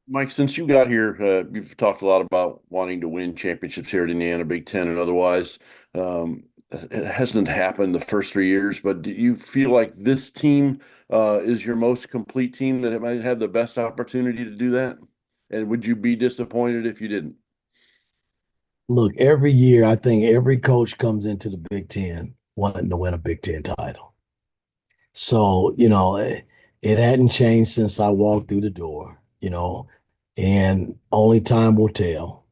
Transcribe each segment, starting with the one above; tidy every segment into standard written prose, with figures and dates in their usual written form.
Mike, since you got here, you've talked a lot about wanting to win championships here at Indiana, Big Ten, and otherwise. It hasn't happened the first 3 years, but do you feel like this team is your most complete team that it might have the best opportunity to do that? And would you be disappointed if you didn't? Look, every year, I think every coach comes into the Big Ten wanting to win a Big Ten title. So, it hadn't changed since I walked through the door, and only time will tell.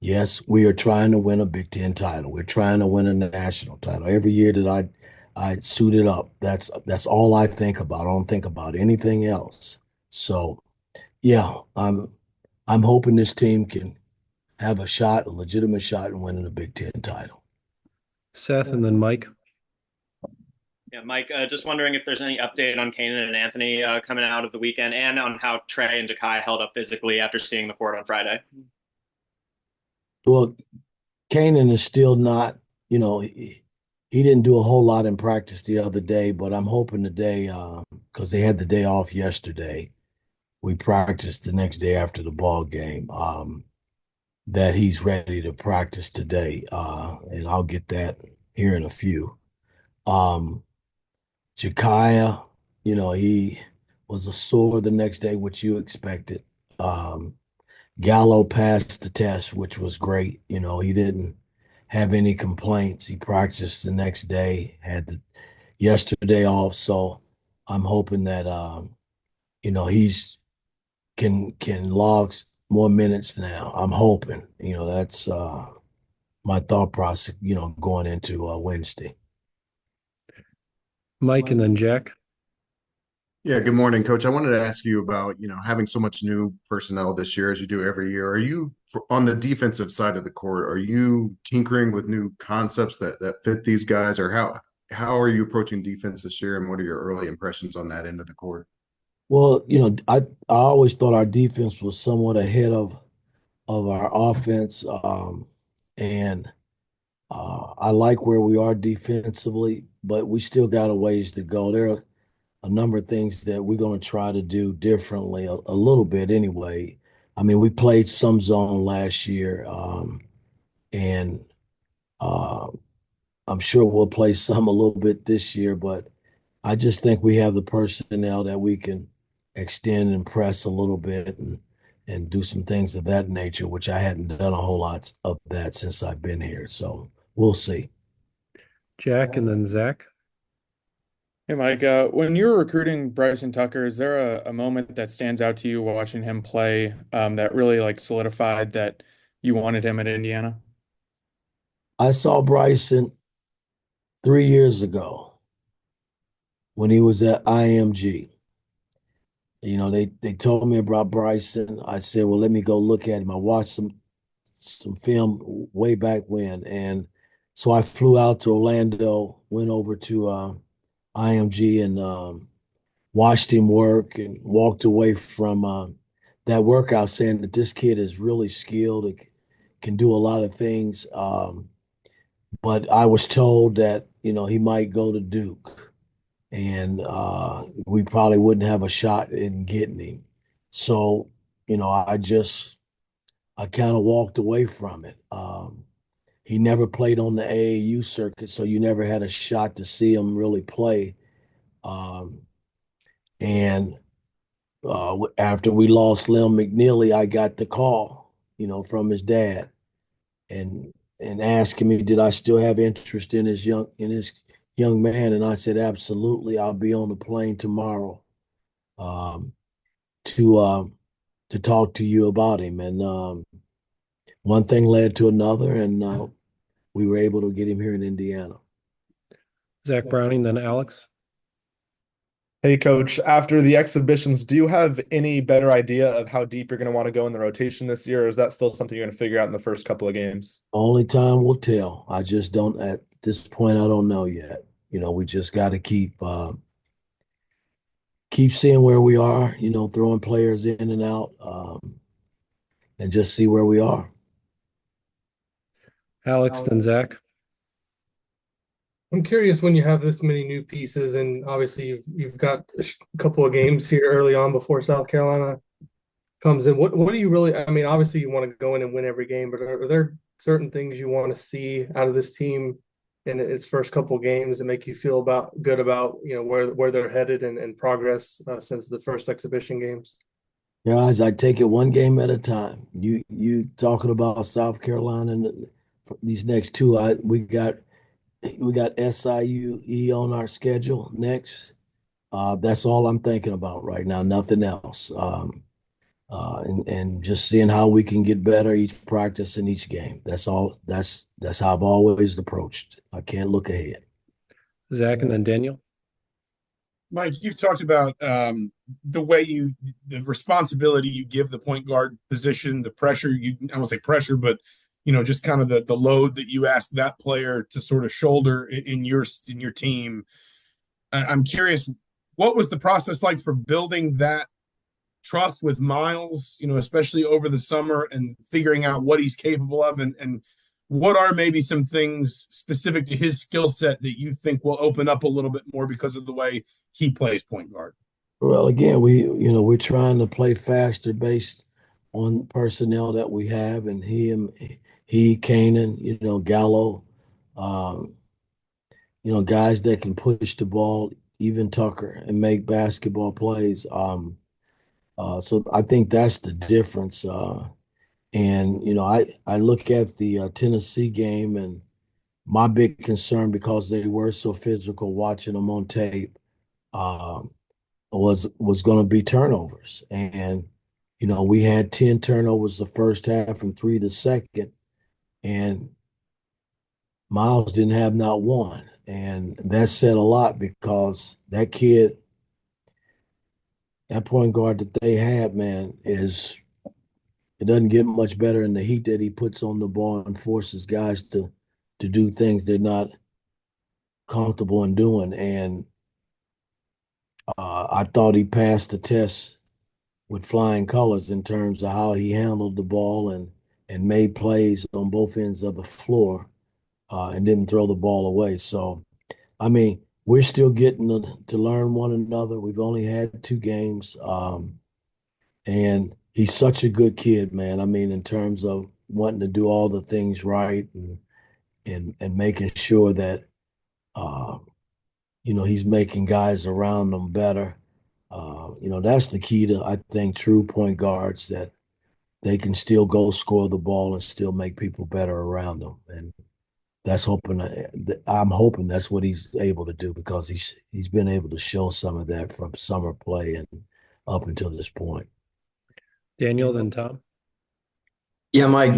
Yes, we are trying to win a Big Ten title. We're trying to win a national title. Every year that I suited up, that's all I think about. I don't think about anything else. So, yeah, I'm hoping this team can have a shot, a legitimate shot in winning a Big Ten title. Seth, and then Mike. Yeah, Mike, just wondering if there's any update on Kanan and Anthony coming out of the weekend and on how Trey and Jakai held up physically after seeing the court on Friday. Well, Kanan is still not, he didn't do a whole lot in practice the other day, but I'm hoping today, because they had the day off yesterday, we practiced the next day after the ball game, that he's ready to practice today. And I'll get that here in a few. Um, Jakaya, he was a sore the next day, which you expected. Um, Gallo passed the test, which was great. He didn't have any complaints. He practiced the next day, had the yesterday off. So I'm hoping that he's can log more minutes now. I'm hoping. That's my thought process, going into Wednesday. Mike, and then Jack. Yeah, good morning, Coach. I wanted to ask you about, having so much new personnel this year as you do every year. Are you on the defensive side of the court? Are you tinkering with new concepts that fit these guys, or how are you approaching defense this year, and what are your early impressions on that end of the court? Well, I always thought our defense was somewhat ahead of our offense, and I like where we are defensively, but we still got a ways to go. There are a number of things that we're going to try to do differently, a little bit anyway. I mean, we played some zone last year, and uh, I'm sure we'll play some a little bit this year, but I just think we have the personnel that we can extend and press a little bit and do some things of that nature, which I hadn't done a whole lot of that since I've been here. So we'll see. Jack, and then Zach. Hey Mike, when you were recruiting Bryson Tucker, is there a moment that stands out to you watching him play that really like solidified that you wanted him at Indiana? I saw Bryson 3 years ago when he was at IMG. They told me about Bryson. I said, well, let me go look at him. I watched some film way back when. And so I flew out to Orlando, went over to IMG and watched him work and walked away from that workout saying that this kid is really skilled, can do a lot of things. But I was told that, he might go to Duke and we probably wouldn't have a shot in getting him. So, I kind of walked away from it. He never played on the AAU circuit, so you never had a shot to see him really play. Um, and after we lost Lil McNeely, I got the call, from his dad, and asking me, did I still have interest in his young man? And I said, absolutely. I'll be on the plane tomorrow um, to to talk to you about him. And one thing led to another, and we were able to get him here in Indiana. Zach Browning, then Alex. Hey, coach, after the exhibitions, do you have any better idea of how deep you're going to want to go in the rotation this year, or is that still something you're going to figure out in the first couple of games? Only time will tell. I just don't, at this point, I don't know yet. We just got to keep seeing where we are, throwing players in and out, and just see where we are. Alex, then Zach. I'm curious when you have this many new pieces, and obviously you've got a couple of games here early on before South Carolina. comes in, what do you really? I mean, obviously you want to go in and win every game, but are there certain things you want to see out of this team in its first couple games that make you feel good about where they're headed and progress since the first exhibition games? Guys, I take it one game at a time. You talking about South Carolina and these next two? We got SIU on our schedule next. That's all I'm thinking about right now. Nothing else. And just seeing how we can get better each practice in each game. That's all. That's how I've always approached. I can't look ahead. Zach and then Daniel. Mike, you've talked about the responsibility you give the point guard position, the pressure I won't say pressure, but just kind of the load that you ask that player to sort of shoulder in your team. I'm curious, what was the process like for building that trust with Miles, especially over the summer and figuring out what he's capable of and what are maybe some things specific to his skill set that you think will open up a little bit more because of the way he plays point guard? Well, again, we're trying to play faster based on personnel that we have, and he, Kanan, Gallo, um, guys that can push the ball, even Tucker, and make basketball plays. So I think that's the difference. I look at the Tennessee game, and my big concern, because they were so physical, watching them on tape, um, was going to be turnovers. And we had 10 turnovers the first half and 3 the second, and Miles didn't have not one. And that said a lot, because that kid, that point guard that they had, man, it doesn't get much better in the heat that he puts on the ball and forces guys to do things they're not comfortable in doing. And I thought he passed the test with flying colors in terms of how he handled the ball and made plays on both ends of the floor, and didn't throw the ball away. So, I mean, we're still getting to learn one another. We've only had 2 games, and he's such a good kid, man. I mean, in terms of wanting to do all the things right and making sure that uh, he's making guys around him better. That's the key to, I think, true point guards, that they can still go score the ball and still make people better around them. And I'm hoping that's what he's able to do, because he's been able to show some of that from summer play and up until this point. Daniel, then Tom. Yeah, Mike.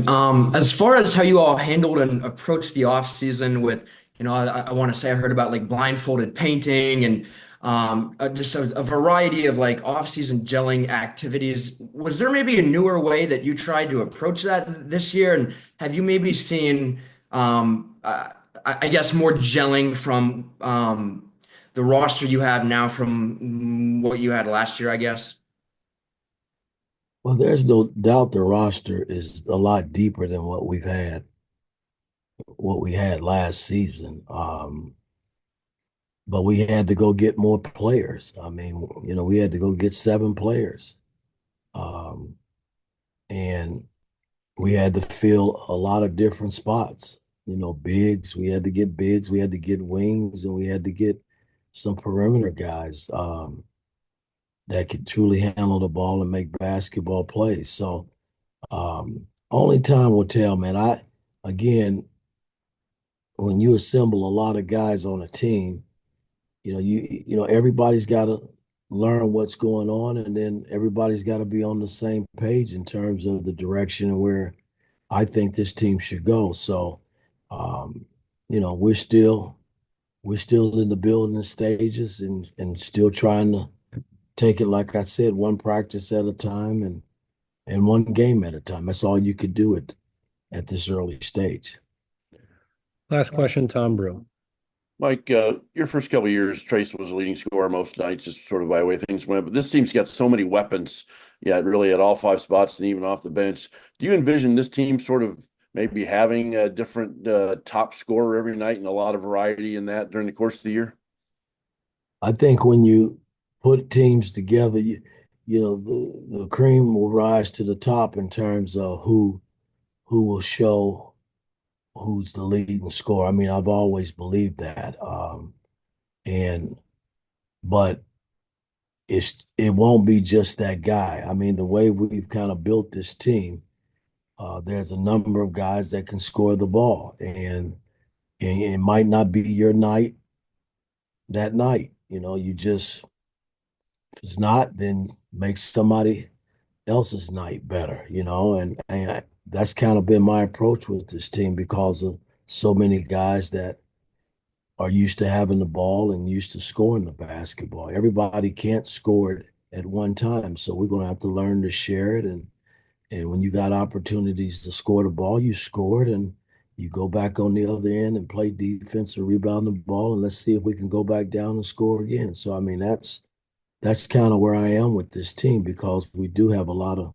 As far as how you all handled and approached the off season with, I want to say I heard about like blindfolded painting and just a variety of like off season gelling activities. Was there maybe a newer way that you tried to approach that this year? And have you maybe seen, I guess, more gelling from the roster you have now from what you had last year, I guess? Well, there's no doubt the roster is a lot deeper than what we had last season. But we had to go get more players. I mean, we had to go get 7 players. Um, and we had to fill a lot of different spots. Bigs, we had to get bigs, we had to get wings, and we had to get some perimeter guys that could truly handle the ball and make basketball plays. So only time will tell, man. Again, when you assemble a lot of guys on a team, everybody's got to learn what's going on, and then everybody's got to be on the same page in terms of the direction where I think this team should go. So, we're still in the building stages and still trying to take it, like I said, one practice at a time and one game at a time. That's all you could do at this early stage. Last question, Tom Brew. Mike, your first couple of years, Trace was a leading scorer most nights, just sort of by the way things went. But this team's got so many weapons, yeah, really at all 5 spots and even off the bench. Do you envision this team sort of maybe having a different top scorer every night and a lot of variety in that during the course of the year? I think when you put teams together, the cream will rise to the top in terms of who will show who's the leading scorer. I mean, I've always believed that. And but it won't be just that guy. I mean, the way we've kind of built this team, there's a number of guys that can score the ball, and it might not be your night that night. You just if it's not, then make somebody else's night better. That's kind of been my approach with this team because of so many guys that are used to having the ball and used to scoring the basketball. Everybody can't score it at one time, so we're going to have to learn to share it. And when you got opportunities to score the ball, you score it, and you go back on the other end and play defense and rebound the ball, and let's see if we can go back down and score again. So I mean, that's kind of where I am with this team because we do have a lot of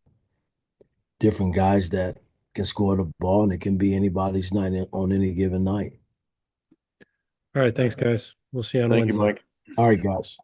different guys that can score the ball, and it can be anybody's night on any given night. All right, thanks, guys. We'll see you on Thank you, Wednesday. Mike. All right, guys.